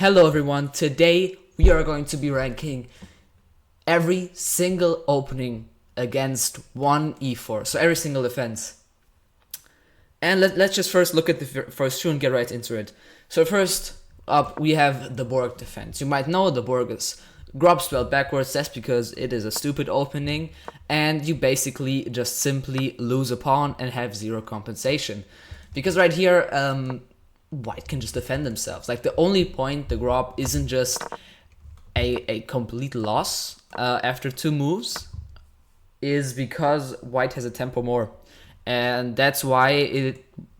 Hello everyone, today we are going to be ranking every single opening against one e4, so every single defense. And let's just first look at the first two and get right into it. So first up we have the Borg defense. You might know the Borg is Grob spelled backwards, that's because it is a stupid opening and you basically just simply lose a pawn and have zero compensation. Because right here, White can just defend themselves. Like the only point the Grob isn't just a complete loss after two moves is because White has a tempo more. And that's why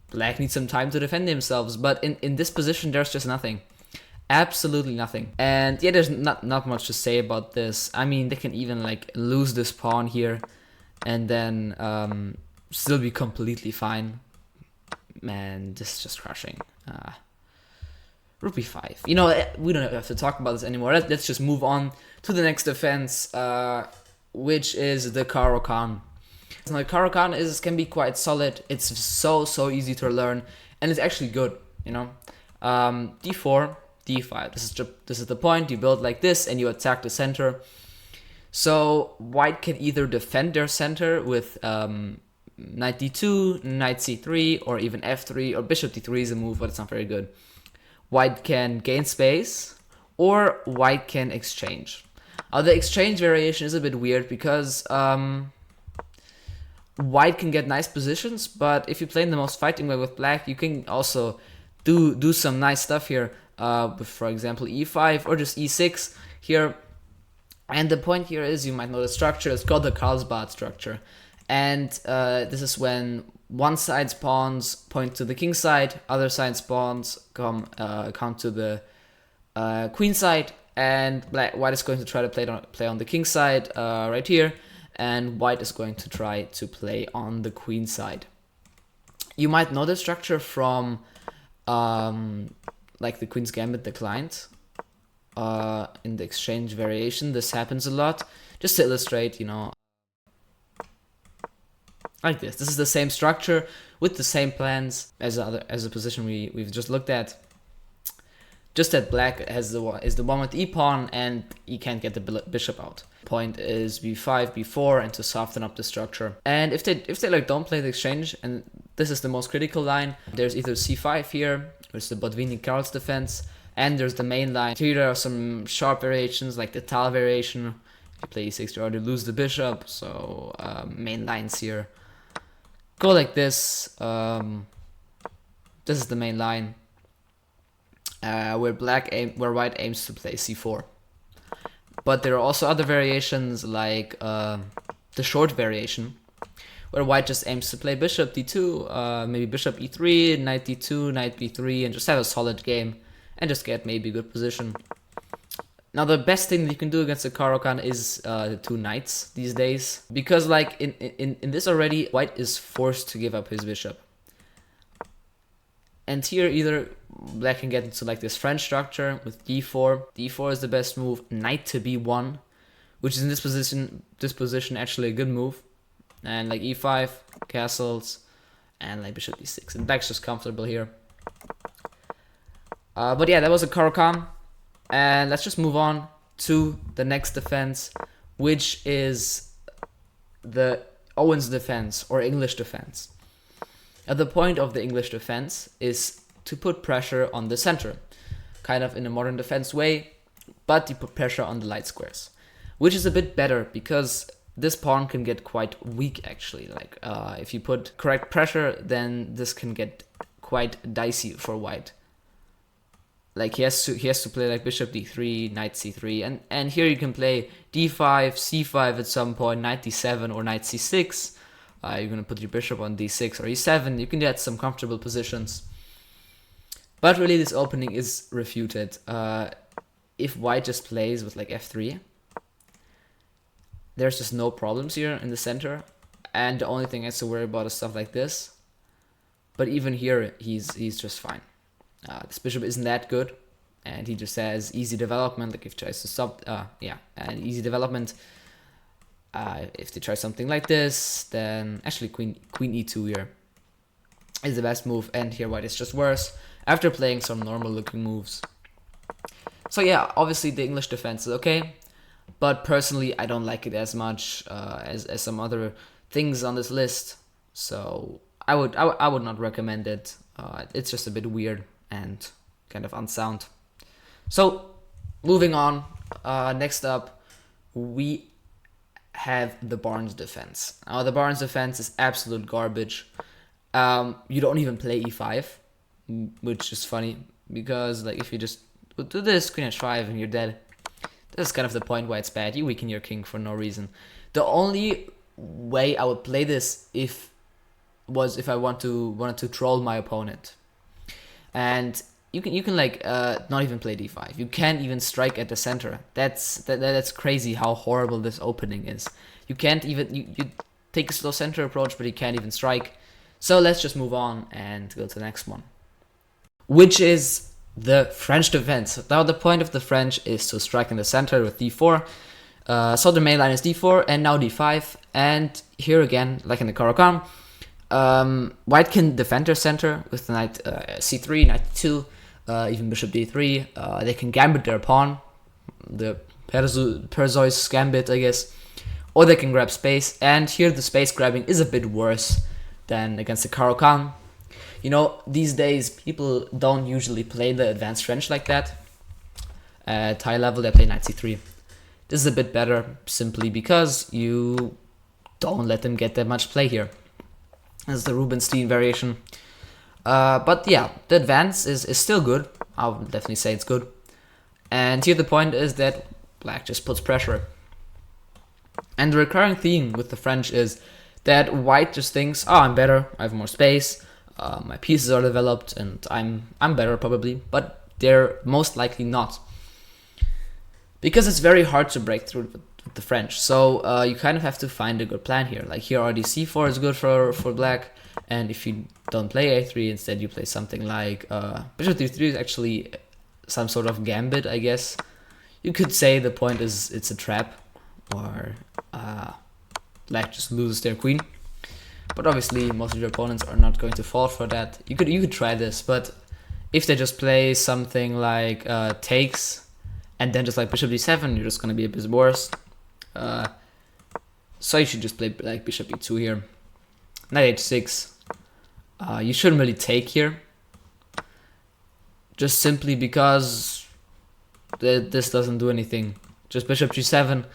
Black needs some time to defend themselves. But in this position, there's just nothing. Absolutely nothing. And yeah, there's not much to say about this. I mean, they can even like lose this pawn here and then still be completely fine. Man, this is just crushing. Rook b5. You know, we don't have to talk about this anymore. Let's just move on to the next defense, which is the Caro-Kann. Now, the Caro-Kann can be quite solid. It's so easy to learn, and it's actually good. You know, d4, d5. This is the point. You build like this, and you attack the center. So White can either defend their center with knight d2, knight c3, or even f3, or bishop d3 is a move, but it's not very good. White can gain space, or White can exchange. The exchange variation is a bit weird because White can get nice positions, but if you play in the most fighting way with Black, you can also do some nice stuff here, with, for example, e5 or just e6 here. And the point here is, you might know the structure, it's called the Karlsbad structure. And this is when one side's pawns point to the king side, other side's pawns come to the queen side, and White is going to try to play on the king side right here, and White is going to try to play on the queen side. You might know the structure from like the Queen's Gambit declined. In the exchange variation, this happens a lot. Just to illustrate, you know, like this. This is the same structure with the same plans as a position we've just looked at. Just that Black is the one with the e-pawn and he can't get the bishop out. Point is b5, b4, and to soften up the structure. And if they like don't play the exchange, and this is the most critical line, there's either c5 here, there's the Botvinnik-Karls defense, and there's the main line. Here there are some sharp variations like the Tal variation. If you play e6, you already lose the bishop, so main lines here go like this. This is the main line, where White aims to play c4. But there are also other variations like the short variation, where White just aims to play bishop d2, maybe bishop e3, knight d2, knight b3, and just have a solid game and just get maybe a good position. Now the best thing that you can do against the Caro-Kann is the two knights these days, because like in this already, White is forced to give up his bishop. And here either Black can get into like this French structure with d4. d4 is the best move. Knight to b1, which is in this position actually a good move. And like e5, castles, and like bishop d6. And Black's just comfortable here. But yeah, that was a Caro-Kann. And let's just move on to the next defense, which is the Owens defense or English defense. The point of the English defense is to put pressure on the center, kind of in a modern defense way, but you put pressure on the light squares, which is a bit better because this pawn can get quite weak actually. Like if you put correct pressure, then this can get quite dicey for White. Like he has to play like bishop d3, knight c3, and here you can play d5, c5 at some point, knight d7 or knight c6. You're gonna put your bishop on d6 or e7. You can get some comfortable positions. But really, this opening is refuted. If White just plays with like f3, there's just no problems here in the center, and the only thing he has to worry about is stuff like this. But even here, he's just fine. This bishop isn't that good, and he just has easy development. Like if he tries to stop, and easy development. If they try something like this, then actually queen e2 here is the best move, and here White is just worse after playing some normal looking moves. So yeah, obviously the English defense is okay, but personally I don't like it as much as some other things on this list. So I would not recommend it. It's just a bit weird and kind of unsound. So moving on, next up we have the Barnes defense. Now the Barnes defense is absolute garbage. You don't even play e5, which is funny because like if you just do this queen h5 and you're dead, that's kind of the point why it's bad. You weaken your king for no reason. The only way I would play this if I wanted to troll my opponent, and you can like not even play d5. You can't even strike at the center. That's crazy how horrible this opening is. You can't even you take a slow center approach, but you can't even strike. So let's just move on and go to the next one, which is the French defense. Now the point of the French is to strike in the center with d4. So the main line is d4 and now d5. And here again, like in the Caro-Kann, white can defend their center with the knight c3, knight 2, even bishop d3. They can gambit their pawn, the Perseus gambit, I guess, or they can grab space. And here the space grabbing is a bit worse than against the Caro-Kann. You know, these days people don't usually play the advanced French like that. At high level they play knight c3. This is a bit better simply because you don't let them get that much play here. This is the Rubinstein variation. But yeah, the advance is still good. I would definitely say it's good. And here the point is that black just puts pressure. And the recurring theme with the French is that white just thinks, oh, I'm better, I have more space, my pieces are developed, and I'm better probably, but they're most likely not. Because it's very hard to break through with the French, so you kind of have to find a good plan here. Like here already c4 is good for black, and if you don't play a3, instead you play something like bishop d3 is actually some sort of gambit, I guess. You could say the point is it's a trap, or black just loses their queen. But obviously most of your opponents are not going to fall for that. You could try this, but if they just play something like takes and then just like bishop d7, you're just going to be a bit worse. So you should just play like bishop e2 here. Knight h6. You shouldn't really take here, just simply because this doesn't do anything. Just bishop g7,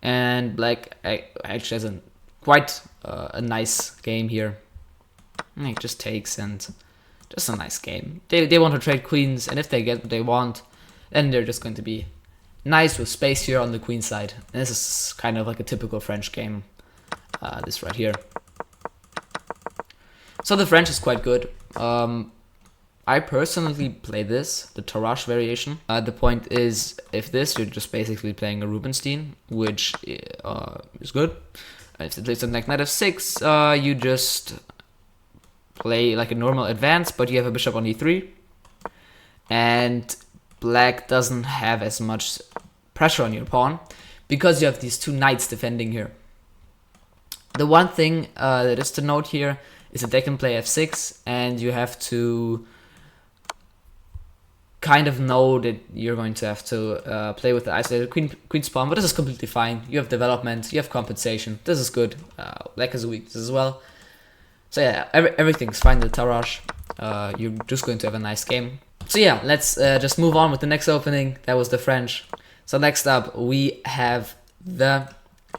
and black actually has quite a nice game here. It just takes, and just a nice game. They want to trade queens, and if they get what they want, then they're just going to be nice with space here on the queen side. And this is kind of like a typical French game, this right here. So the French is quite good. I personally play this, the Tarrasch variation. The point is, if this, you're just basically playing a Rubinstein, which is good. If they play something like knight f6, you just play like a normal advance, but you have a bishop on e3. And black doesn't have as much pressure on your pawn, because you have these two knights defending here. The one thing that is to note here is that they can play f6, and you have to kind of know that you're going to have to play with the isolated queen's pawn, but this is completely fine. You have development, you have compensation. This is good. Black has a weakness as well. So yeah, everything's fine with Tarrasch. You're just going to have a nice game. So yeah, let's just move on with the next opening. That was the French. So next up, we have the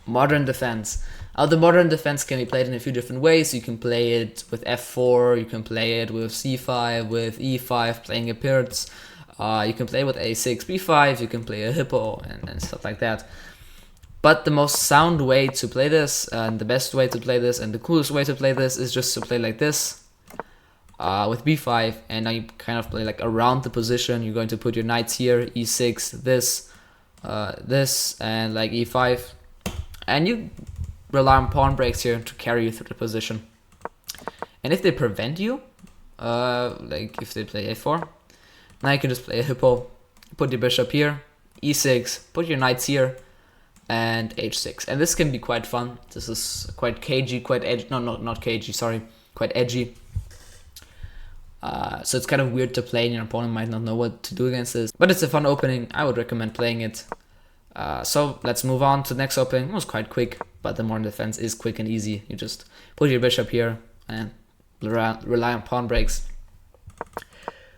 modern defense. The modern defense can be played in a few different ways. You can play it with f4, you can play it with c5, with e5, playing a Pirc. You can play with a6, b5, you can play a hippo, and stuff like that. But the most sound way to play this, and the best way to play this, and the coolest way to play this is just to play like this, with b5, and now you kind of play like around the position. You're going to put your knights here, e6, this, and like e5, and you rely on pawn breaks here to carry you through the position. And if they prevent you, like if they play a4, now you can just play a hippo, put your bishop here, e6, put your knights here, and h6. And this can be quite fun. This is quite cagey, quite edgy. No, not cagey, sorry. Quite edgy. So it's kind of weird to play and your opponent might not know what to do against this. But it's a fun opening. I would recommend playing it. So let's move on to the next opening. It was quite quick, but the modern defense is quick and easy. You just put your bishop here and rely on pawn breaks.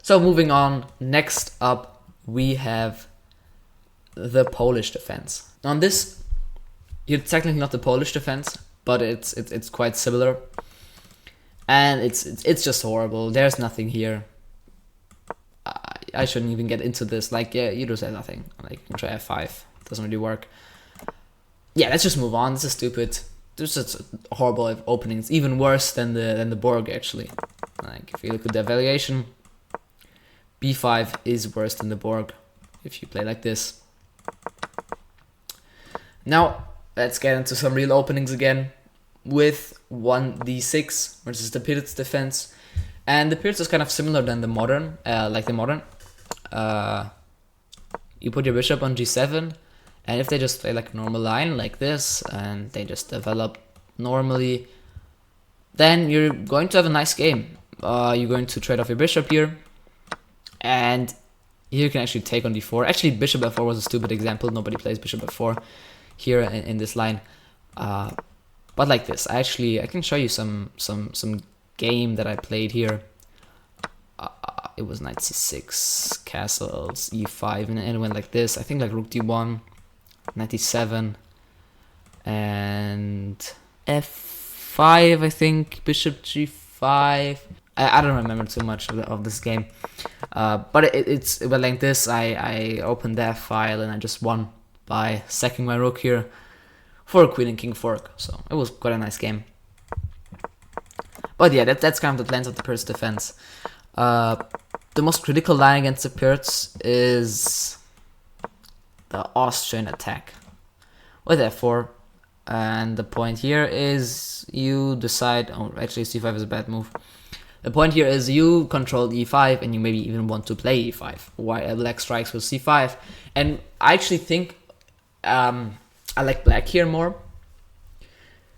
So moving on, next up we have the Polish defense. On this, it's technically not the Polish defense, but it's quite similar. And it's just horrible. There's nothing here. I shouldn't even get into this. Like, yeah, you just have nothing. Like, you can try f5. Doesn't really work. Yeah, let's just move on. This is stupid. There's just horrible openings. Even worse than the Borg, actually. Like, if you look at the evaluation, b5 is worse than the Borg if you play like this. Now, let's get into some real openings again with 1d6 versus the Pirc defense. And the Pirc is kind of similar than the modern, you put your bishop on g7, and if they just play like a normal line like this, and they just develop normally, then you're going to have a nice game. You're going to trade off your bishop here, and here you can actually take on d4. Actually, bishop f4 was a stupid example. Nobody plays bishop f4 here in this line. But like this, I can show you some game that I played here. It was knight c6, castles, e5, and it went like this. I think like rook d1, knight d7, and f5. I think bishop g5. I don't remember too much of this game, but it went like this. I opened that file and I just won by sacking my rook here for a queen and king fork, so it was quite a nice game. But yeah, that's kind of the lens of the Pirc defense. The most critical line against the Pirc is the Austrian attack with f4, and the point here is you decide. Oh, actually, c5 is a bad move. The point here is you control e5, and you maybe even want to play e5. While black strikes with c5, and I actually think I like black here more,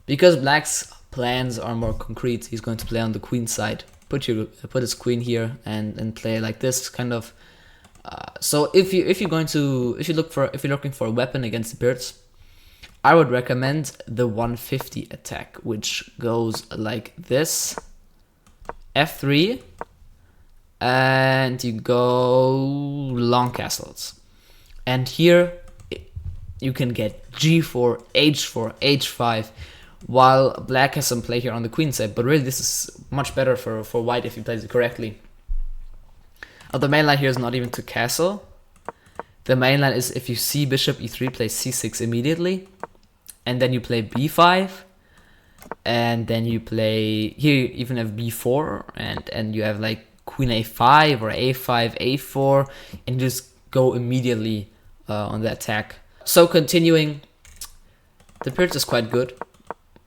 because black's plans are more concrete. He's going to play on the queen side. Put his queen here and play like this kind of. So if you're looking for a weapon against the Pirc, I would recommend the 150 attack, which goes like this: f3, and you go long castles, and here you can get g4, h4, h5, while black has some play here on the queen side. But really, this is much better for white if he plays it correctly. The main line here is not even to castle. The main line is if you see bishop e3, play c6 immediately, and then you play b5, and then you play here, you even have b4, and you have like queen a5 or a5, a4, and you just go immediately on the attack. So continuing, the Pirc is quite good.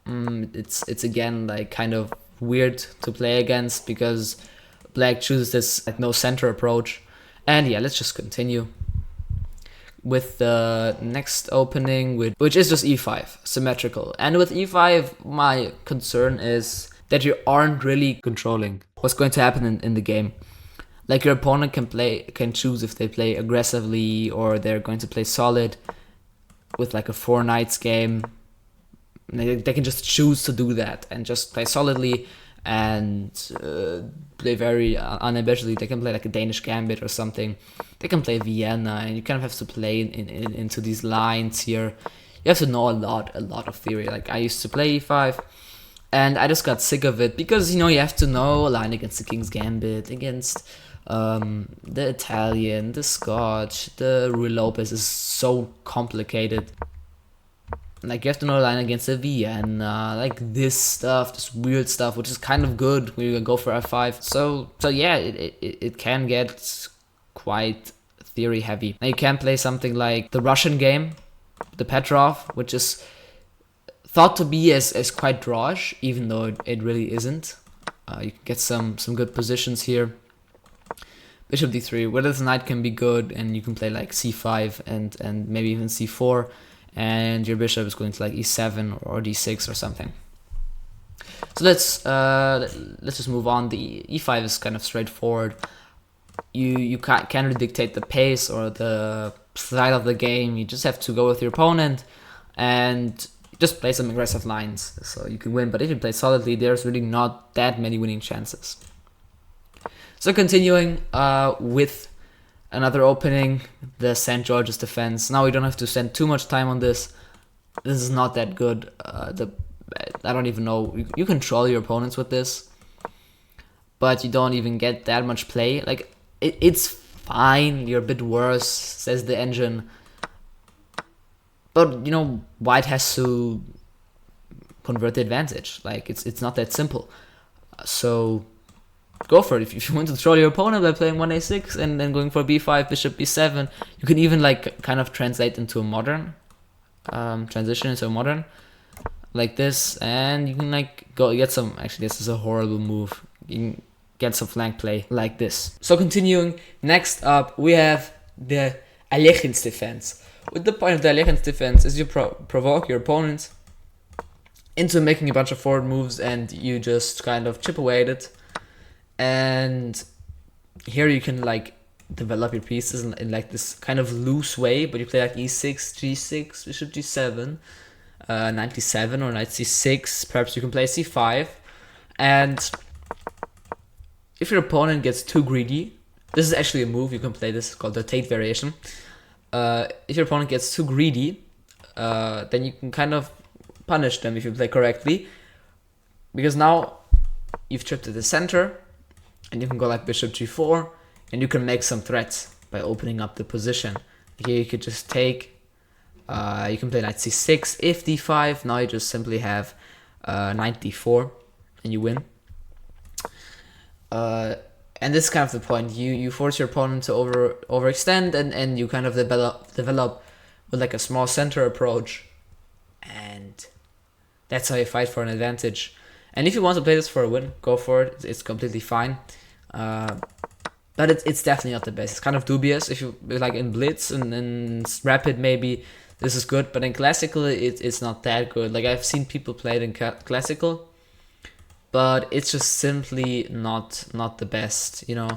It's again like kind of weird to play against because black chooses this like no center approach. And yeah, let's just continue with the next opening, which is just e5, symmetrical. And with e5, my concern is that you aren't really controlling what's going to happen in the game. Like your opponent can choose if they play aggressively or they're going to play solid with like a 4 knights game. They can just choose to do that and just play solidly and play very unambiguously. They can play like a Danish gambit or something. They can play Vienna, and you kind of have to play into these lines here. You have to know a lot of theory. Like I used to play e5, and I just got sick of it because you have to know a line against the King's Gambit, against the Italian, the Scotch, the Ruy Lopez is so complicated. Like you have to know a line against the Vienna, like this stuff, this weird stuff, which is kind of good when you go for f5. So yeah, it can get quite theory heavy. Now you can play something like the Russian game, the Petrov, which is thought to be as quite drawish, even though it really isn't. You can get some good positions here. Bishop d3, where this knight can be good, and you can play like c5 and maybe even c4. And your bishop is going to like e7 or d6 or something. So let's just move on. The e5 is kind of straightforward. You can't really dictate the pace or the style of the game. You just have to go with your opponent and just play some aggressive lines so you can win. But if you play solidly, there's really not that many winning chances. So continuing with another opening, the St. George's defense. Now we don't have to spend too much time on this. This is not that good. I don't even know. You control your opponents with this, but you don't even get that much play. Like it's fine. You're a bit worse, says the engine. But you know, White has to convert the advantage. Like it's not that simple. So go for it. If you want to troll your opponent by playing 1a6 and then going for b5, bishop b7, you can even like kind of translate into a modern, transition into a modern, like this, and you can like go get some. Actually, this is a horrible move. You can get some flank play like this. So continuing, next up we have the Alechin's defense. With the point of the Alechin's defense is you provoke your opponent into making a bunch of forward moves, and you just kind of chip away at it. And here you can like develop your pieces in like this kind of loose way, but you play like e6, g6, bishop g7, knight d7 or knight c6. Perhaps you can play c5, and if your opponent gets too greedy, this is actually a move you can play. This is called the Tate variation. If your opponent gets too greedy, then you can kind of punish them if you play correctly, because now you've chipped at the center, and you can go like bishop g4, and you can make some threats by opening up the position. Here you could just take, you can play knight c6, if d5, now you just simply have knight d4, and you win. And this is kind of the point. You force your opponent to overextend, and you kind of develop with like a small center approach, and that's how you fight for an advantage. And if you want to play this for a win, go for it. It's completely fine. But it's definitely not the best. It's kind of dubious. If you like in Blitz and in Rapid, maybe this is good, but in Classical, it's not that good. Like I've seen people play it in Classical, but it's just simply not the best. You know,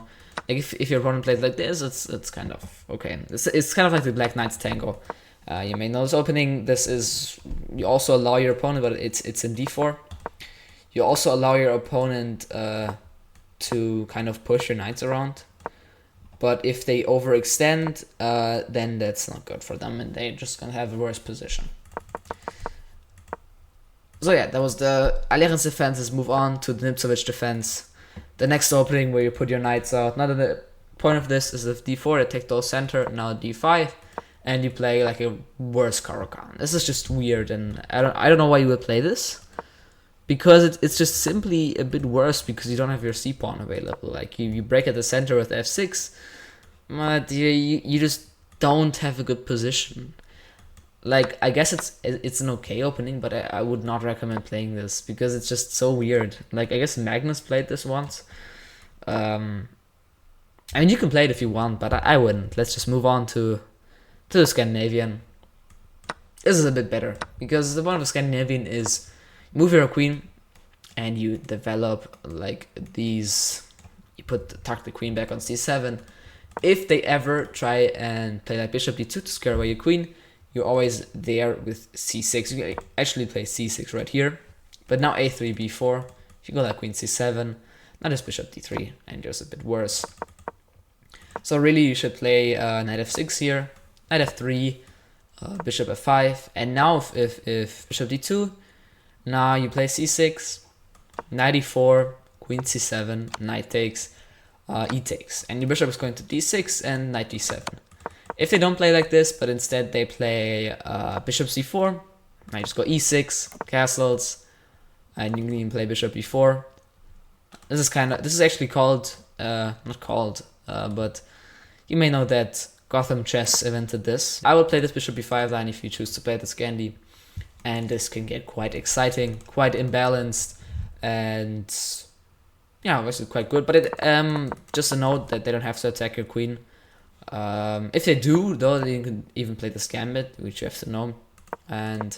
like if your opponent plays like this, it's kind of okay. It's kind of like the Black Knight's Tango. You may know this opening. This is, you also allow your opponent, but it's in d4. You also allow your opponent to kind of push your knights around. But if they overextend, then that's not good for them, and they're just going to have a worse position. So yeah, that was the Alechin's defense. Let's move on to the Nimzowitsch defense. The next opening where you put your knights out. Now the point of this is if d4, they take those center, now d5, and you play like a worse Caro-Kann. This is just weird, and I don't know why you would play this. Because it's just simply a bit worse because you don't have your c-pawn available. Like you break at the center with f6, but you just don't have a good position. Like I guess it's an okay opening, but I would not recommend playing this because it's just so weird. Like I guess Magnus played this once. I mean you can play it if you want, but I wouldn't. Let's just move on to the Scandinavian. This is a bit better because the point of the Scandinavian is move your queen, and you develop like these. You tuck the queen back on c7. If they ever try and play like bishop d2 to scare away your queen, you're always there with c6. You can actually play c6 right here, but now a3, b4. If you go like queen c7, now just bishop d3, and just a bit worse. So really, you should play knight f6 here, knight f3, bishop f5, and now if bishop d2. Now you play c6, knight e4, queen c7, knight takes, e takes. And your bishop is going to d6 and knight d7. If they don't play like this, but instead they play bishop c4, now you just go e6, castles, and you can even play bishop e4. This is actually called, not called, but you may know that Gotham Chess invented this. I will play this bishop e5 line if you choose to play the Scandi. And this can get quite exciting, quite imbalanced, and yeah, this is quite good. But it just a note that they don't have to attack your queen. If they do, though, they can even play this gambit, which you have to know. And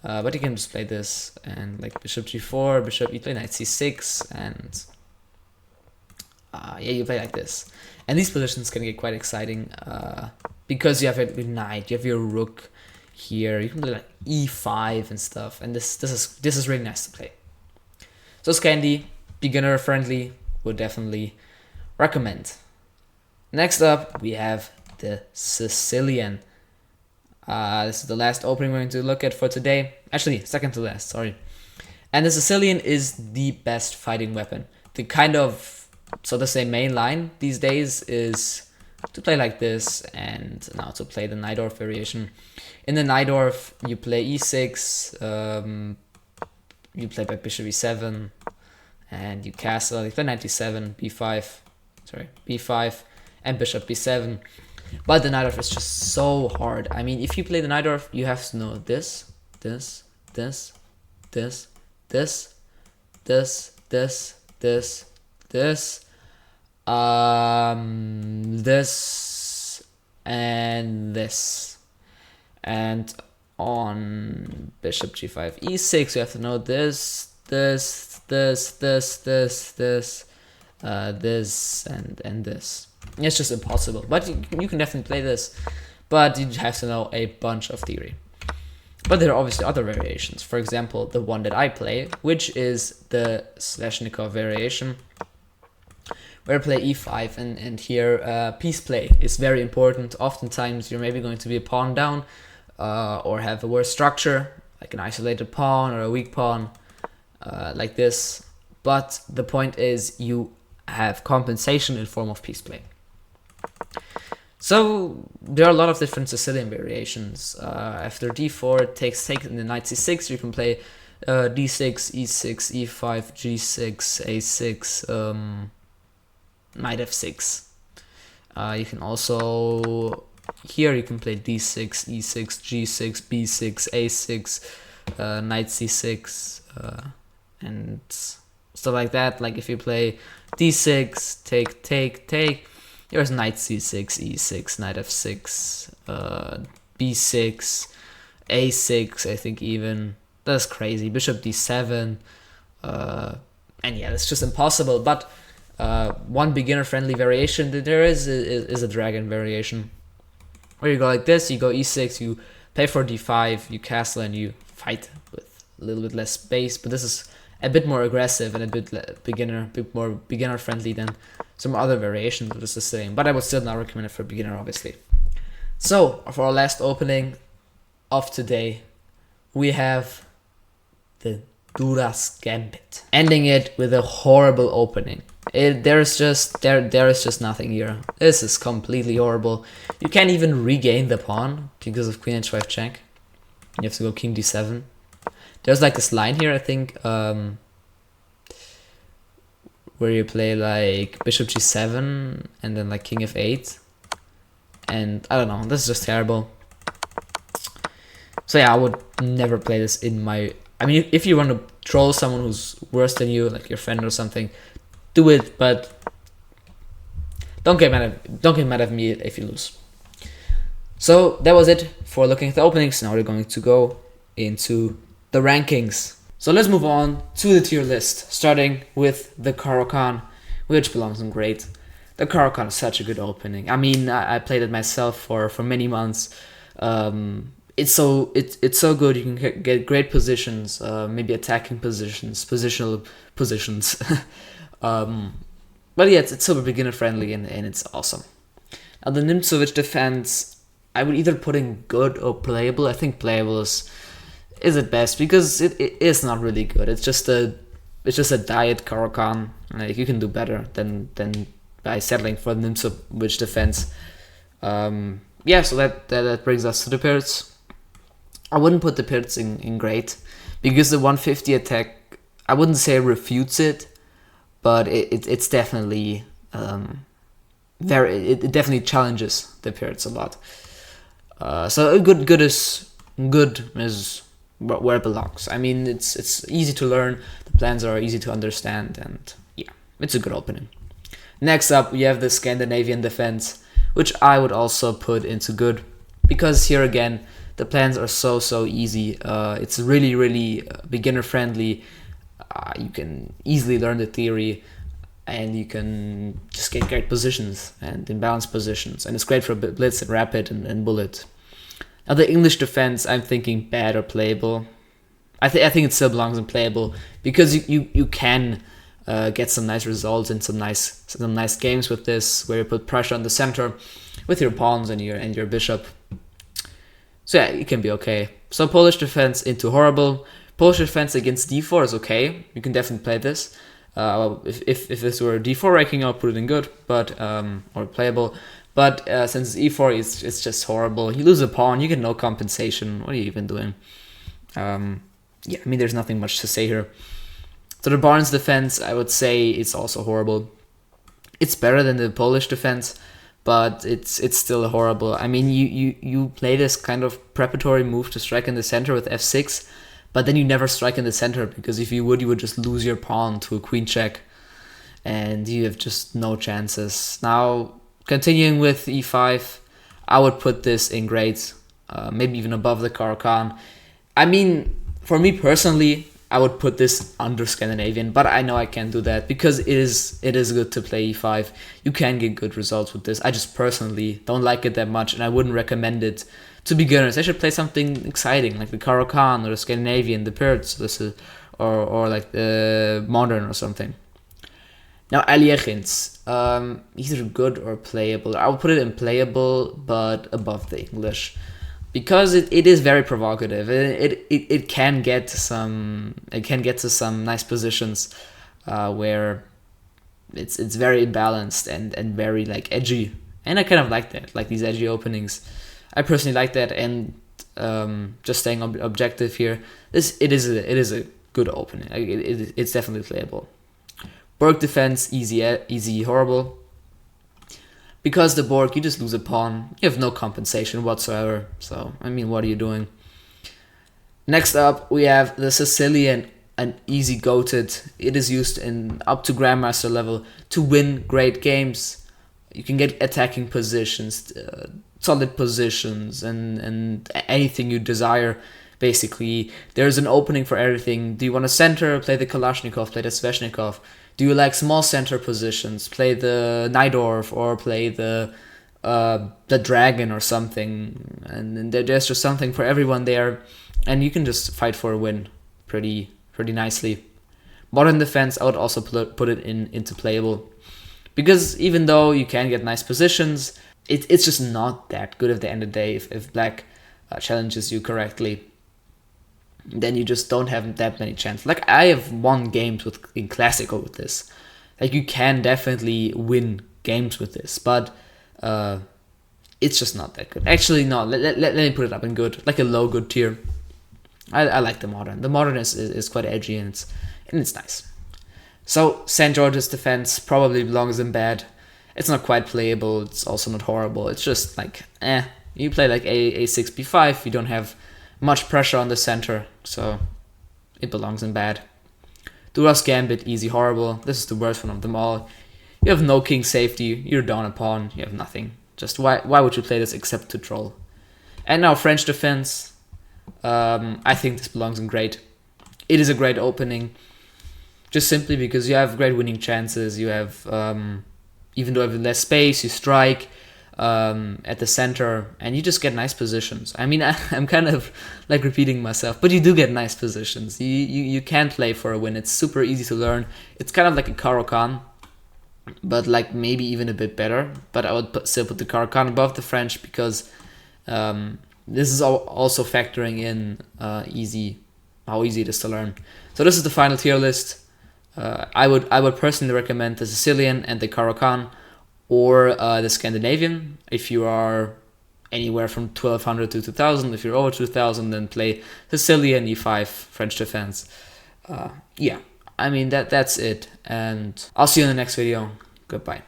But you can just play this and like bishop g4, bishop e play knight c6, and yeah, you play like this. And these positions can get quite exciting because you have your knight, you have your rook here. You can play like e5 and stuff, and this is really nice to play. So Scandi, beginner friendly, would definitely recommend. Next up, we have the Sicilian. This is the last opening we're going to look at for today. Actually, second to last, sorry. And the Sicilian is the best fighting weapon. The kind of, so to say, main line these days is to play like this, and now to play the Najdorf variation. In the Najdorf, you play e6, you play by bishop e7, and you castle, you play knight e7, b5, and bishop b7. But the Najdorf is just so hard. I mean, if you play the Najdorf, you have to know this, this, this, this, this, this, this, this, this, this, and this. And on bishop g5, e6, you have to know this, this, this, this, this, this, this, and this. It's just impossible, but you can definitely play this, but you have to know a bunch of theory. But there are obviously other variations. For example, the one that I play, which is the Sveshnikov variation, where I play e5, and here piece play is very important. Oftentimes you're maybe going to be a pawn down, or have a worse structure, like an isolated pawn or a weak pawn, like this. But the point is you have compensation in form of piece play. So there are a lot of different Sicilian variations. After d4, takes in the knight c6, you can play d6, e6, e5, g6, a6, knight f6. You can also, here you can play d6, e6, g6, b6, a6, knight c6, and stuff like that. Like if you play d6, take, there's knight c6, e6, knight f6, b6, a6, I think even. That's crazy. Bishop d7, and yeah, it's just impossible. But one beginner-friendly variation that there is a dragon variation, where you go like this, you go e6, you play for d5, you castle, and you fight with a little bit less space. But this is a bit more aggressive and a bit more beginner-friendly than some other variations of the Sicilian. But I would still not recommend it for a beginner, obviously. So, for our last opening of today, we have the Duras Gambit, ending it with a horrible opening. There is just nothing here. This is completely horrible. You can't even regain the pawn because of queen h5 check. You have to go king d7. There's like this line here, I think, where you play like bishop g7 and then like king f8. And I don't know, this is just terrible. So yeah, I would never play this in my... I mean, if you want to troll someone who's worse than you, like your friend or something, do it, but don't get mad at me if you lose. So that was it for looking at the openings. Now we're going to go into the rankings. So let's move on to the tier list, starting with the Caro-Kann, which belongs in great. The Caro-Kann is such a good opening. I mean, I played it myself for many months. It's so good. You can get great positions, maybe attacking positions, positional positions. But yeah, it's super beginner friendly and it's awesome. Now the Nimzowitsch defense, I would either put in good or playable. I think playable is at best because it is not really good. It's just a diet Caro-Kann. Like you can do better than by settling for the Nimzowitsch defense. Yeah, so that brings us to the Pirc. I wouldn't put the Pirc in great because the 150 attack, I wouldn't say refutes it, but it's definitely it definitely challenges the Pirc a lot. So good is where it belongs. I mean, it's easy to learn, the plans are easy to understand, and yeah, it's a good opening. Next up, we have the Scandinavian defense, which I would also put into good, because here again, the plans are so easy. It's really beginner friendly. You can easily learn the theory, and you can just get great positions and imbalanced positions, and it's great for blitz and rapid and bullet. Now the English defense, I'm thinking bad or playable. I think it still belongs in playable, because you can get some nice results and some nice games with this, where you put pressure on the center with your pawns and your bishop. So yeah, it can be okay. So Polish defense into horrible. Polish defense against d4 is okay. You can definitely play this. If this were d4 ranking, I'll put it in good, but or playable. But since e4 it's just horrible. You lose a pawn, you get no compensation. What are you even doing? Yeah, I mean, there's nothing much to say here. So the Barnes defense, I would say it's also horrible. It's better than the Polish defense, but it's still horrible. I mean, you play this kind of preparatory move to strike in the center with f6, but then you never strike in the center, because if you would just lose your pawn to a queen check, and you have just no chances. Now, continuing with e5, I would put this in grades, maybe even above the Caro-Kann. I mean, for me personally, I would put this under Scandinavian, but I know I can't do that, because it is good to play e5. You can get good results with this. I just personally don't like it that much, and I wouldn't recommend it to beginners. They should play something exciting, like the Caro-Kann or the Scandinavian, the Pirc, or like the Modern or something. Now Aliakhins, either good or playable. I would put it in playable, but above the English, because it is very provocative. It can get to some nice positions where it's very imbalanced and very like edgy, and I kind of like that, like these edgy openings. I personally like that, and just staying objective here, it is a good opening. It's definitely playable. Borg defense, easy, horrible. Because the Borg, you just lose a pawn. You have no compensation whatsoever. So, I mean, what are you doing? Next up, we have the Sicilian, an easy goated. It is used in up to Grandmaster level to win great games. You can get attacking positions, solid positions, and anything you desire. Basically, there's an opening for everything. Do you want to center? Play the Kalashnikov, play the Sveshnikov. Do you like small center positions? Play the Najdorf or play the Dragon or something. And there's just something for everyone there, and you can just fight for a win pretty nicely. Modern defense, I would also put it into playable, because even though you can get nice positions, it's just not that good at the end of the day. If black challenges you correctly, then you just don't have that many chances. Like, I have won games in Classical with this. Like, you can definitely win games with this, but it's just not that good. Actually, no, let me put it up in good, like a low good tier. I like the Modern. The Modern is quite edgy, and it's nice. So St. George's defense probably belongs in bad. It's not quite playable. It's also not horrible. It's just like, you play like a6, b5. You don't have much pressure on the center, so it belongs in bad. Duras Gambit, easy, horrible. This is the worst one of them all. You have no king safety. You're down a pawn. You have nothing. Just why would you play this except to troll? And now French defense. I think this belongs in great. It is a great opening, just simply because you have great winning chances. You have, even though you have less space, you strike at the center, and you just get nice positions. I mean, I'm kind of like repeating myself, but you do get nice positions. You can play for a win. It's super easy to learn. It's kind of like a Caro-Kann, but like maybe even a bit better. But I would still put the Caro-Kann above the French, because this is also factoring in how easy it is to learn. So this is the final tier list. I would personally recommend the Sicilian and the Caro-Kann, or the Scandinavian. If you are anywhere from 1200 to 2000, if you're over 2000, then play Sicilian, e5, French defense. Yeah, I mean that's it, and I'll see you in the next video. Goodbye.